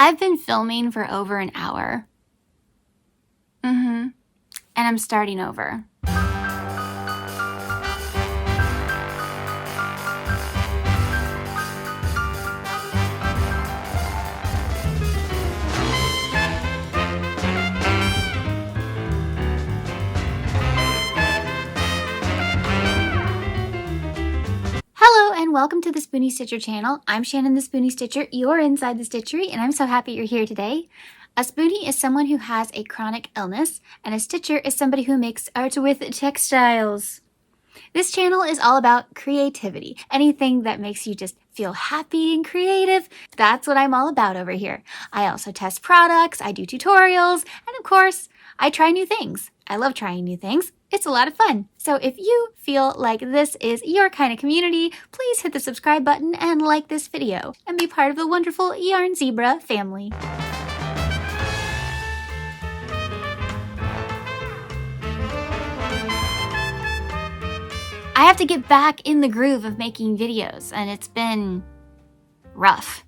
I've been filming for over an hour. And I'm starting over. Hello and welcome to the Spoonie Stitcher channel. I'm Shannon the Spoonie Stitcher. You're inside the Stitchery and I'm so happy you're here today. A Spoonie is someone who has a chronic illness and a Stitcher is somebody who makes art with textiles. This channel is all about creativity. Anything that makes you just feel happy and creative, that's what I'm all about over here. I also test products, I do tutorials, and of course, I try new things. I love trying new things. It's a lot of fun. So if you feel like this is your kind of community, please hit the subscribe button and like this video and be part of the wonderful Yarn Zebra family. I have to get back in the groove of making videos and it's been rough.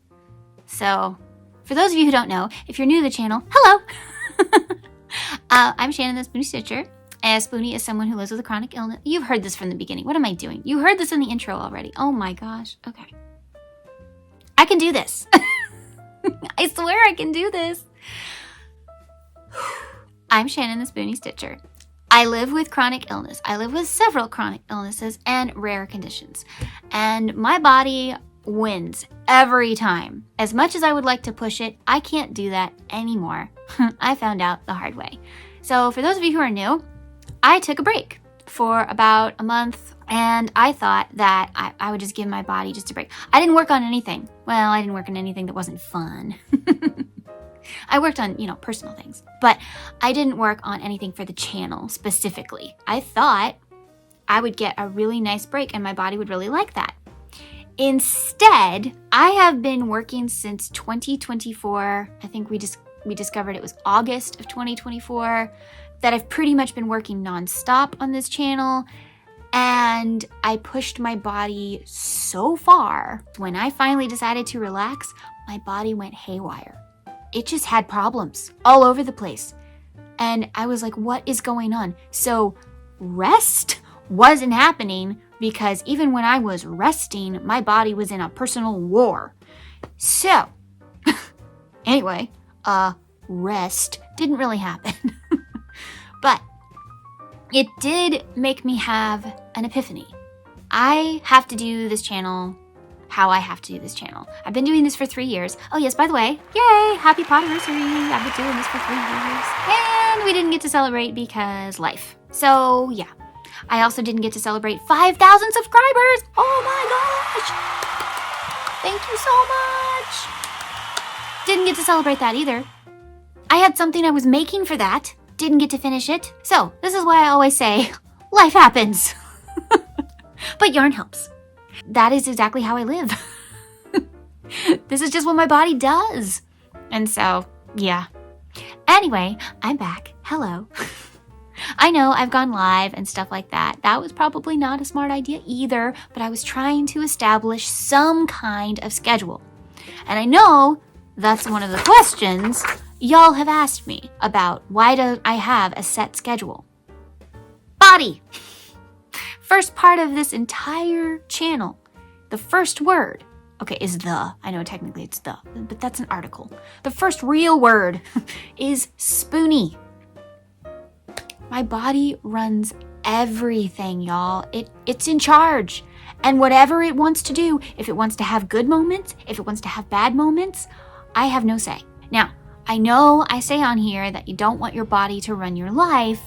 So for those of you who don't know, if you're new to the channel, hello! I'm Shannon the Spoonie Stitcher. A Spoonie is someone who lives with a chronic illness. You've heard this from the beginning. What am I doing? You heard this in the intro already. Oh my gosh. Okay. I can do this. I swear I can do this. I'm Shannon the Spoonie Stitcher. I live with chronic illness. I live with several chronic illnesses and rare conditions. And my body wins every time. As much as I would like to push it, I can't do that anymore. I found out the hard way. So for those of you who are new, I took a break for about a month and I thought that I would just give my body just a break. I didn't work on anything. Well, I didn't work on anything that wasn't fun. I worked on, personal things, but I didn't work on anything for the channel specifically. I thought I would get a really nice break and my body would really like that. Instead, I have been working since 2024. I think we discovered it was August of 2024 that I've pretty much been working nonstop on this channel. And I pushed my body so far. When I finally decided to relax, my body went haywire. It just had problems all over the place. And I was like, what is going on? So rest wasn't happening because even when I was resting, my body was in a personal war. So anyway, rest didn't really happen. But it did make me have an epiphany. I have to do this channel how I have to do this channel. I've been doing this for 3 years. Oh yes, by the way, yay, happy Potterversary. I've been doing this for 3 years. And we didn't get to celebrate because life. So yeah, I also didn't get to celebrate 5,000 subscribers. Oh my gosh. Thank you so much. Didn't get to celebrate that either. I had something I was making for that. Didn't get to finish it. So this is why I always say, life happens. But yarn helps. That is exactly how I live. This is just what my body does. And so, yeah. Anyway, I'm back. Hello. I know I've gone live and stuff like that. That was probably not a smart idea either, but I was trying to establish some kind of schedule. And I know that's one of the questions y'all have asked me about why don't I have a set schedule. Body. First part of this entire channel, the first word, okay, is the. I know technically it's the, but that's an article. The first real word is Spoonie. My body runs everything, y'all. It's in charge. And whatever it wants to do, if it wants to have good moments, if it wants to have bad moments, I have no say. Now, I know I say on here that you don't want your body to run your life,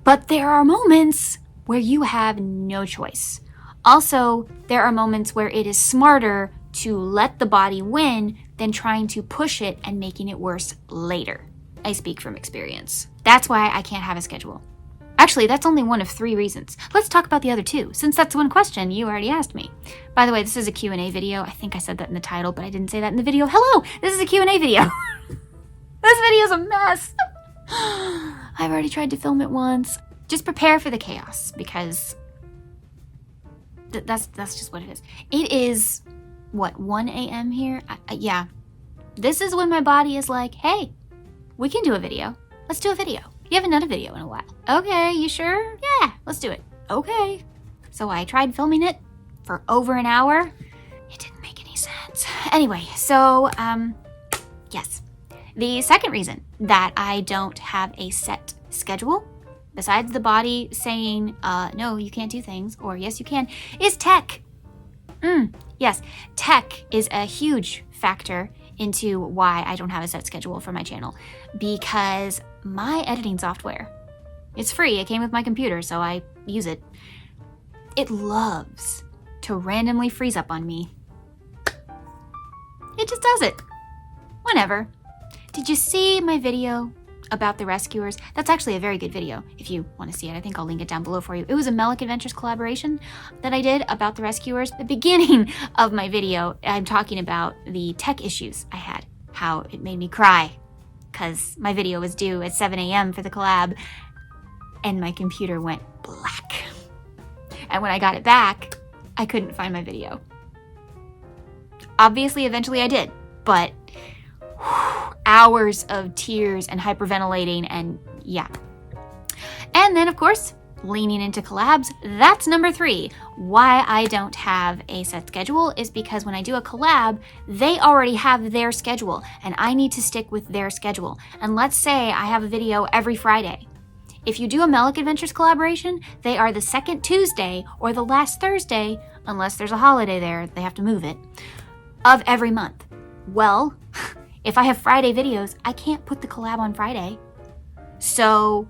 but there are moments where you have no choice. Also, there are moments where it is smarter to let the body win than trying to push it and making it worse later. I speak from experience. That's why I can't have a schedule. Actually, that's only one of 3 reasons. Let's talk about the other 2, since that's one question you already asked me. By the way, this is a Q&A video. I think I said that in the title, but I didn't say that in the video. Hello, this is a Q&A video. This video's a mess. I've already tried to film it once. Just prepare for the chaos because that's just what it is. It is, what, 1 a.m. here? Yeah. This is when my body is like, hey, we can do a video. Let's do a video. You haven't done a video in a while. Okay, you sure? Yeah, let's do it. Okay. So I tried filming it for over an hour. It didn't make any sense. Anyway, so, yes. The second reason that I don't have a set schedule, besides the body saying, no, you can't do things, or yes, you can, is tech. Yes, tech is a huge factor into why I don't have a set schedule for my channel, because my editing software, it's free. It came with my computer, so I use it. It loves to randomly freeze up on me. It just does it. Whenever. Did you see my video about the rescuers? That's actually a very good video if you want to see it. I think I'll link it down below for you. It was a Melic Adventures collaboration that I did about the rescuers. The beginning of my video, I'm talking about the tech issues I had, how it made me cry because my video was due at 7 a.m. for the collab and my computer went black. And when I got it back, I couldn't find my video. Obviously, eventually I did, but hours of tears and hyperventilating and yeah. And then, of course, leaning into collabs. That's number 3. Why I don't have a set schedule is because when I do a collab, they already have their schedule and I need to stick with their schedule. And let's say I have a video every Friday. If you do a Melic Adventures collaboration, they are the second Tuesday or the last Thursday, unless there's a holiday there, they have to move it, of every month. Well, if I have Friday videos, I can't put the collab on Friday. So,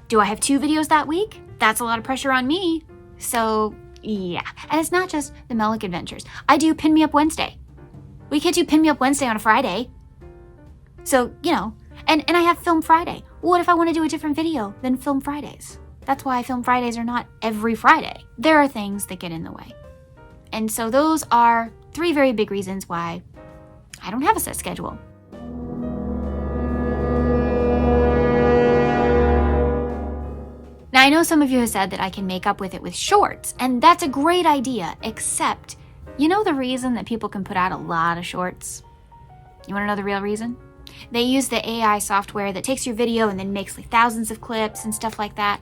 do I have 2 videos that week? That's a lot of pressure on me. So, yeah. And it's not just the Melic Adventures. I do Pin Me Up Wednesday. We can't do Pin Me Up Wednesday on a Friday. So, you know, and I have Film Friday. What if I want to do a different video than Film Fridays? That's why Film Fridays are not every Friday. There are things that get in the way. And so those are 3 very big reasons why I don't have a set schedule. Now, I know some of you have said that I can make up with it with shorts, and that's a great idea, except, you know the reason that people can put out a lot of shorts? You want to know the real reason? They use the AI software that takes your video and then makes like thousands of clips and stuff like that.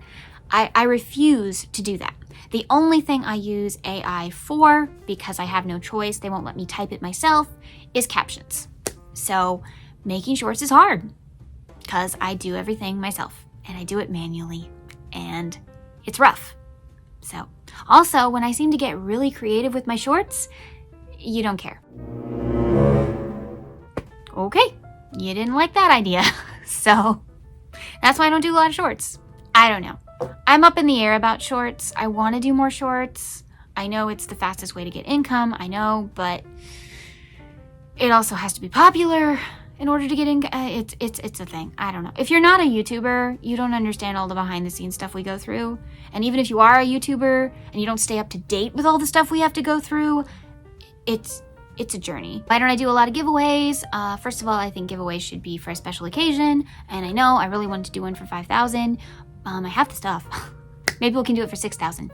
I refuse to do that. The only thing I use AI for, because I have no choice, they won't let me type it myself, is captions. So making shorts is hard because I do everything myself and I do it manually and it's rough. So also, when I seem to get really creative with my shorts, you don't care. Okay, you didn't like that idea. So that's why I don't do a lot of shorts. I don't know. I'm up in the air about shorts. I want to do more shorts. I know it's the fastest way to get income. I know, but it also has to be popular in order to get income. It's a thing. I don't know. If you're not a YouTuber, you don't understand all the behind the scenes stuff we go through. And even if you are a YouTuber and you don't stay up to date with all the stuff we have to go through, it's a journey. Why don't I do a lot of giveaways? First of all, I think giveaways should be for a special occasion. And I know I really wanted to do one for 5,000. I have the stuff. Maybe we can do it for 6,000.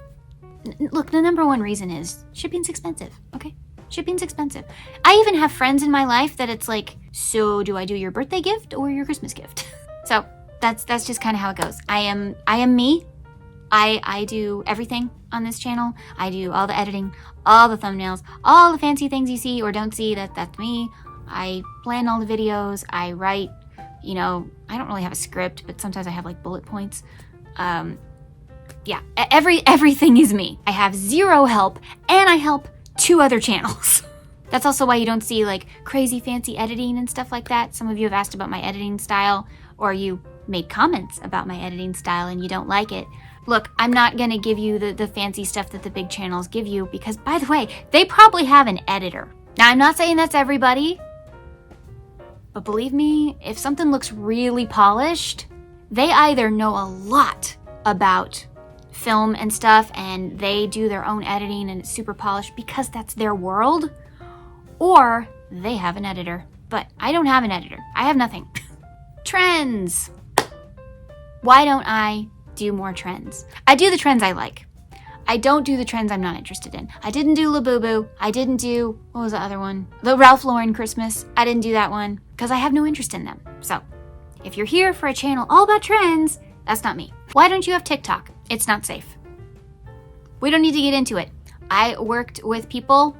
Look, the number one reason is shipping's expensive, okay? Shipping's expensive. I even have friends in my life that it's like, so do I do your birthday gift or your Christmas gift? So that's just kind of how it goes. I am me. I do everything on this channel. I do all the editing, all the thumbnails, all the fancy things you see or don't see, that's me. I plan all the videos. I write, you know, I don't really have a script, but sometimes I have like bullet points. Yeah, everything is me. I have 0 help and I help 2 other channels. That's also why you don't see like crazy fancy editing and stuff like that. Some of you have asked about my editing style, or you made comments about my editing style and you don't like it. Look, I'm not gonna give you the fancy stuff that the big channels give you because, by the way, they probably have an editor. Now, I'm not saying that's everybody, but believe me, if something looks really polished, they either know a lot about film and stuff and they do their own editing and it's super polished because that's their world, or they have an editor. But I don't have an editor. I have nothing. Trends. Why don't I do more trends? I do the trends I like. I don't do the trends I'm not interested in. I didn't do Labubu. I didn't do, what was the other one? The Ralph Lauren Christmas. I didn't do that one because I have no interest in them. So if you're here for a channel all about trends, that's not me. Why don't you have TikTok? It's not safe. We don't need to get into it. I worked with people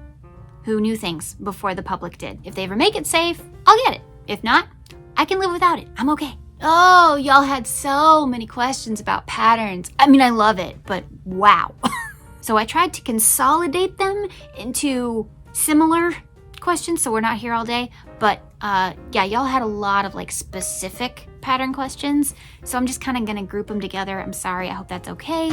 who knew things before the public did. If they ever make it safe, I'll get it. If not, I can live without it. I'm okay. Oh, y'all had so many questions about patterns. I mean, I love it, but wow. So I tried to consolidate them into similar questions so we're not here all day. But yeah, y'all had a lot of like specific pattern questions. So I'm just kind of gonna group them together. I'm sorry, I hope that's okay.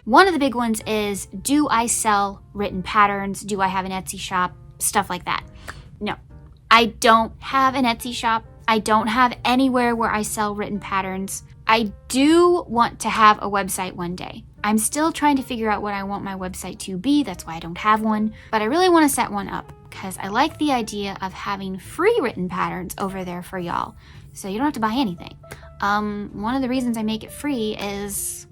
One of the big ones is, do I sell written patterns? Do I have an Etsy shop? Stuff like that. No, I don't have an Etsy shop. I don't have anywhere where I sell written patterns. I do want to have a website one day. I'm still trying to figure out what I want my website to be. That's why I don't have one. But I really want to set one up because I like the idea of having free written patterns over there for y'all. So you don't have to buy anything. One of the reasons I make it free is,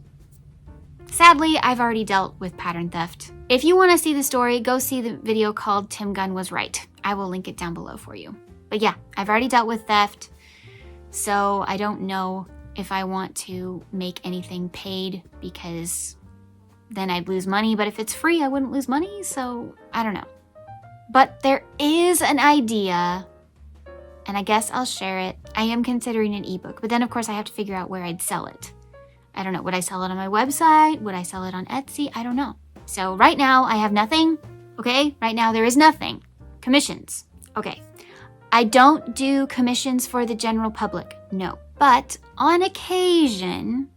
sadly, I've already dealt with pattern theft. If you want to see the story, go see the video called Tim Gunn Was Right. I will link it down below for you. But yeah, I've already dealt with theft, so I don't know if I want to make anything paid because then I'd lose money. But if it's free, I wouldn't lose money, so I don't know. But there is an idea, and I guess I'll share it. I am considering an ebook, but then of course I have to figure out where I'd sell it. I don't know. Would I sell it on my website? Would I sell it on Etsy? I don't know. So right now I have nothing. Okay. Right now there is nothing. Commissions. Okay. I don't do commissions for the general public. No. But on occasion,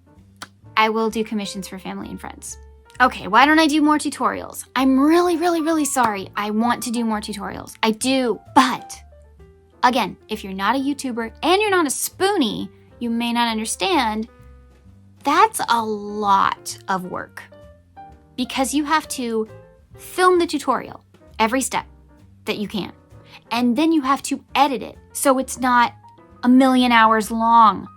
I will do commissions for family and friends. Okay. Why don't I do more tutorials? I'm really, really, really sorry. I want to do more tutorials. I do. But again, if you're not a YouTuber and you're not a Spoonie, you may not understand. That's a lot of work because you have to film the tutorial, every step that you can, and then you have to edit it so it's not a million hours long.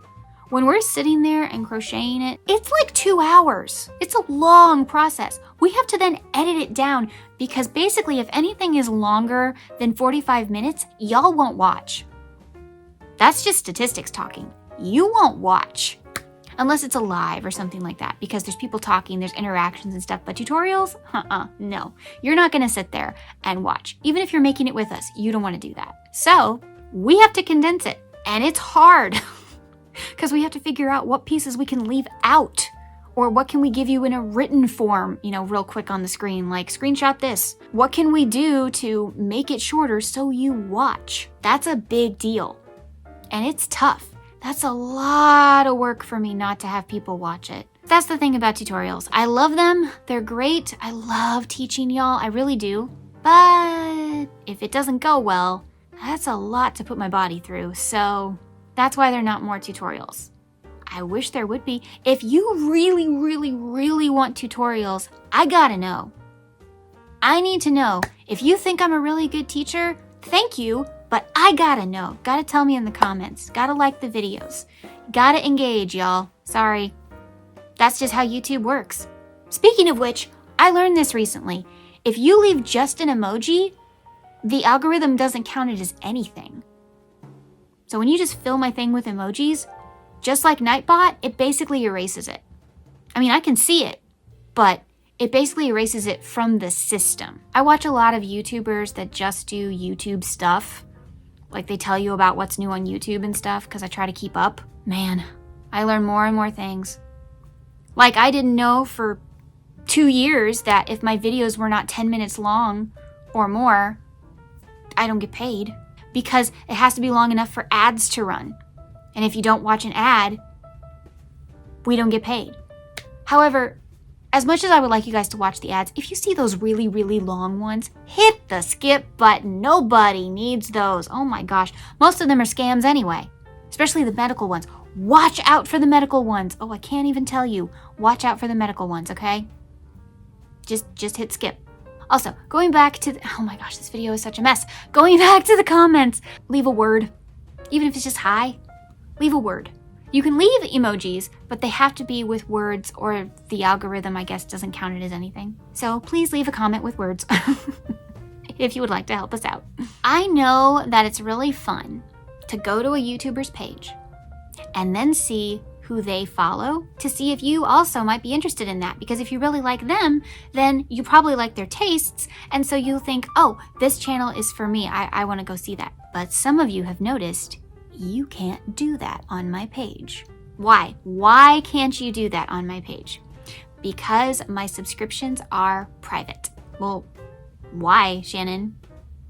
When we're sitting there and crocheting it, it's like 2 hours. It's a long process. We have to then edit it down because basically if anything is longer than 45 minutes, y'all won't watch. That's just statistics talking. You won't watch. Unless it's a live or something like that, because there's people talking, there's interactions and stuff, but tutorials, no. You're not gonna sit there and watch. Even if you're making it with us, you don't wanna do that. So we have to condense it, and it's hard because we have to figure out what pieces we can leave out, or what can we give you in a written form, real quick on the screen, like screenshot this. What can we do to make it shorter so you watch? That's a big deal, and it's tough. That's a lot of work for me not to have people watch it. That's the thing about tutorials. I love them. They're great. I love teaching y'all. I really do. But if it doesn't go well, that's a lot to put my body through. So that's why there are not more tutorials. I wish there would be. If you really, really, really want tutorials, I gotta know. I need to know. If you think I'm a really good teacher, thank you. But I gotta know. Gotta tell me in the comments. Gotta like the videos. Gotta engage, y'all. Sorry. That's just how YouTube works. Speaking of which, I learned this recently. If you leave just an emoji, the algorithm doesn't count it as anything. So when you just fill my thing with emojis, just like Nightbot, it basically erases it. I mean, I can see it, but it basically erases it from the system. I watch a lot of YouTubers that just do YouTube stuff. Like they tell you about what's new on YouTube and stuff because I try to keep up. Man, I learn more and more things. Like I didn't know for 2 years that if my videos were not 10 minutes long or more, I don't get paid because it has to be long enough for ads to run. And if you don't watch an ad, we don't get paid. However, as much as I would like you guys to watch the ads, if you see those really, really long ones, hit the skip button. Nobody needs those. Oh my gosh. Most of them are scams anyway, especially the medical ones. Watch out for the medical ones. Oh, I can't even tell you. Watch out for the medical ones, okay? Just hit skip. Also, going back to oh my gosh, this video is such a mess. Going back to the comments, leave a word. Even if it's just hi, leave a word. You can leave emojis, but they have to be with words, or the algorithm, I guess, doesn't count it as anything. So please leave a comment with words if you would like to help us out. I know that it's really fun to go to a YouTuber's page and then see who they follow to see if you also might be interested in that. Because if you really like them, then you probably like their tastes. And so you'll think, oh, this channel is for me. I want to go see that. But some of you have noticed you can't do that on my page. Why? Why can't you do that on my page? Because my subscriptions are private. Well, why, Shannon?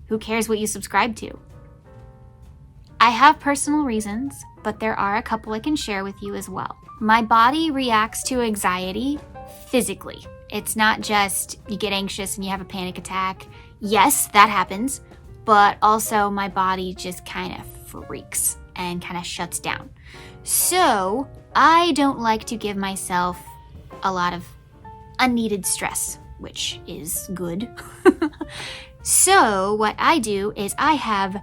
Who cares what you subscribe to? I have personal reasons, but there are a couple I can share with you as well. My body reacts to anxiety physically. It's not just you get anxious and you have a panic attack. Yes, that happens, but also my body just kind of freaks and kind of shuts down. So I don't like to give myself a lot of unneeded stress, which is good. So what I do is I have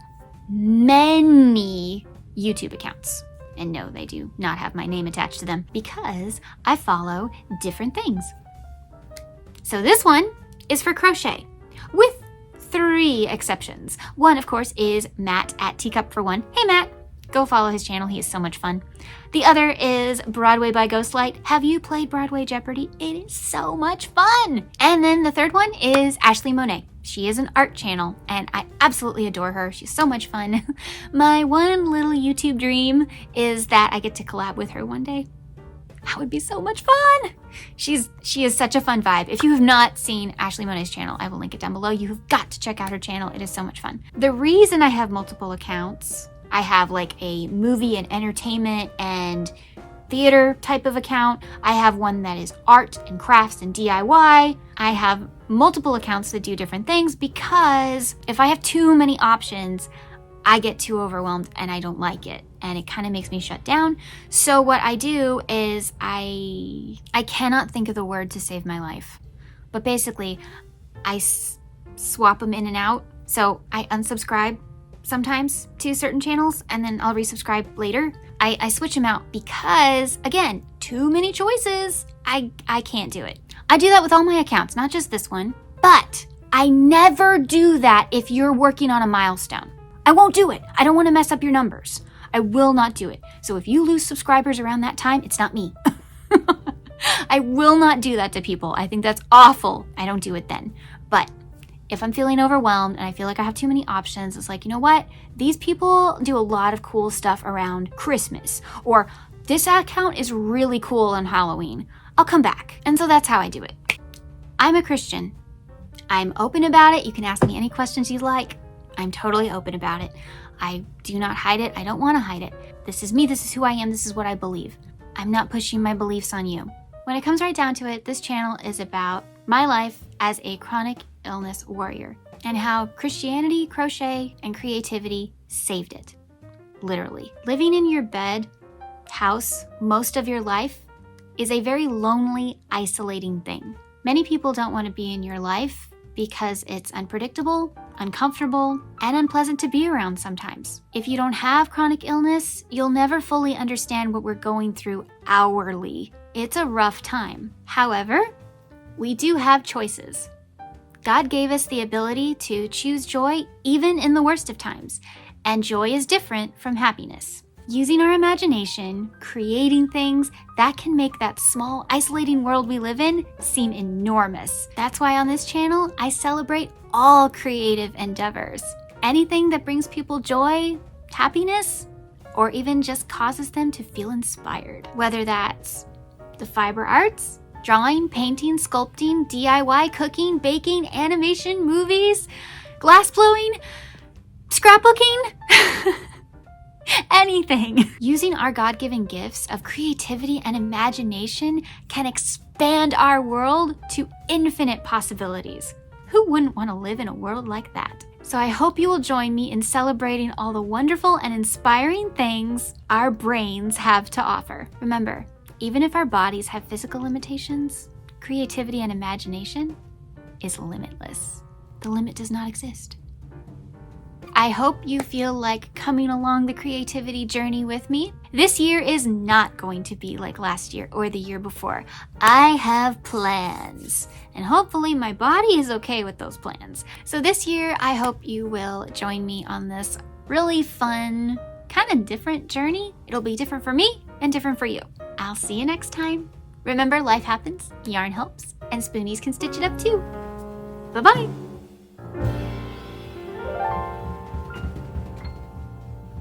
many YouTube accounts. And no, they do not have my name attached to them because I follow different things. So this one is for crochet with 3 exceptions. One, of course, is Matt at Teacup for One. Hey, Matt. Go follow his channel. He is so much fun. The other is Broadway by Ghostlight. Have you played Broadway Jeopardy? It is so much fun. And then the third one is Ashley Monet. She is an art channel and I absolutely adore her. She's so much fun. My one little YouTube dream is that I get to collab with her one day. That would be so much fun. She is such a fun vibe. If you have not seen Ashley Monet's channel, I will link it down below. You have got to check out her channel. It is so much fun. The reason I have multiple accounts, I have like a movie and entertainment and theater type of account. I have one that is art and crafts and DIY. I have multiple accounts that do different things because if I have too many options, I get too overwhelmed and I don't like it. And it kind of makes me shut down. So what I do is I cannot think of the word to save my life. But basically, I swap them in and out. So I unsubscribe sometimes to certain channels and then I'll resubscribe later. I switch them out because, again, too many choices. I can't do it. I do that with all my accounts, not just this one. But I never do that if you're working on a milestone. I won't do it. I don't want to mess up your numbers. I will not do it. So if you lose subscribers around that time, it's not me. I will not do that to people. I think that's awful. I don't do it then. But if I'm feeling overwhelmed and I feel like I have too many options, it's like, you know what? These people do a lot of cool stuff around Christmas, or this account is really cool on Halloween. I'll come back. And so that's how I do it. I'm a Christian. I'm open about it. You can ask me any questions you'd like. I'm totally open about it. I do not hide it. I don't want to hide it. This is me. This is who I am. This is what I believe. I'm not pushing my beliefs on you. When it comes right down to it, this channel is about my life as a chronic illness warrior and how Christianity, crochet, and creativity saved it. Literally. Living in your bed, house, most of your life is a very lonely, isolating thing. Many people don't want to be in your life because it's unpredictable, uncomfortable, and unpleasant to be around sometimes. If you don't have chronic illness, you'll never fully understand what we're going through hourly. It's a rough time. However, we do have choices. God gave us the ability to choose joy even in the worst of times, and joy is different from happiness. Using our imagination, creating things that can make that small, isolating world we live in seem enormous. That's why on this channel, I celebrate all creative endeavors. Anything that brings people joy, happiness, or even just causes them to feel inspired. Whether that's the fiber arts, drawing, painting, sculpting, DIY, cooking, baking, animation, movies, glass blowing, scrapbooking, anything. Using our God-given gifts of creativity and imagination can expand our world to infinite possibilities. Who wouldn't want to live in a world like that? So I hope you will join me in celebrating all the wonderful and inspiring things our brains have to offer. Remember, even if our bodies have physical limitations, creativity and imagination is limitless. The limit does not exist. I hope you feel like coming along the creativity journey with me. This year is not going to be like last year or the year before. I have plans, and hopefully my body is okay with those plans. So this year, I hope you will join me on this really fun, kind of different journey. It'll be different for me and different for you. I'll see you next time. Remember, life happens, yarn helps, and spoonies can stitch it up too. Bye-bye.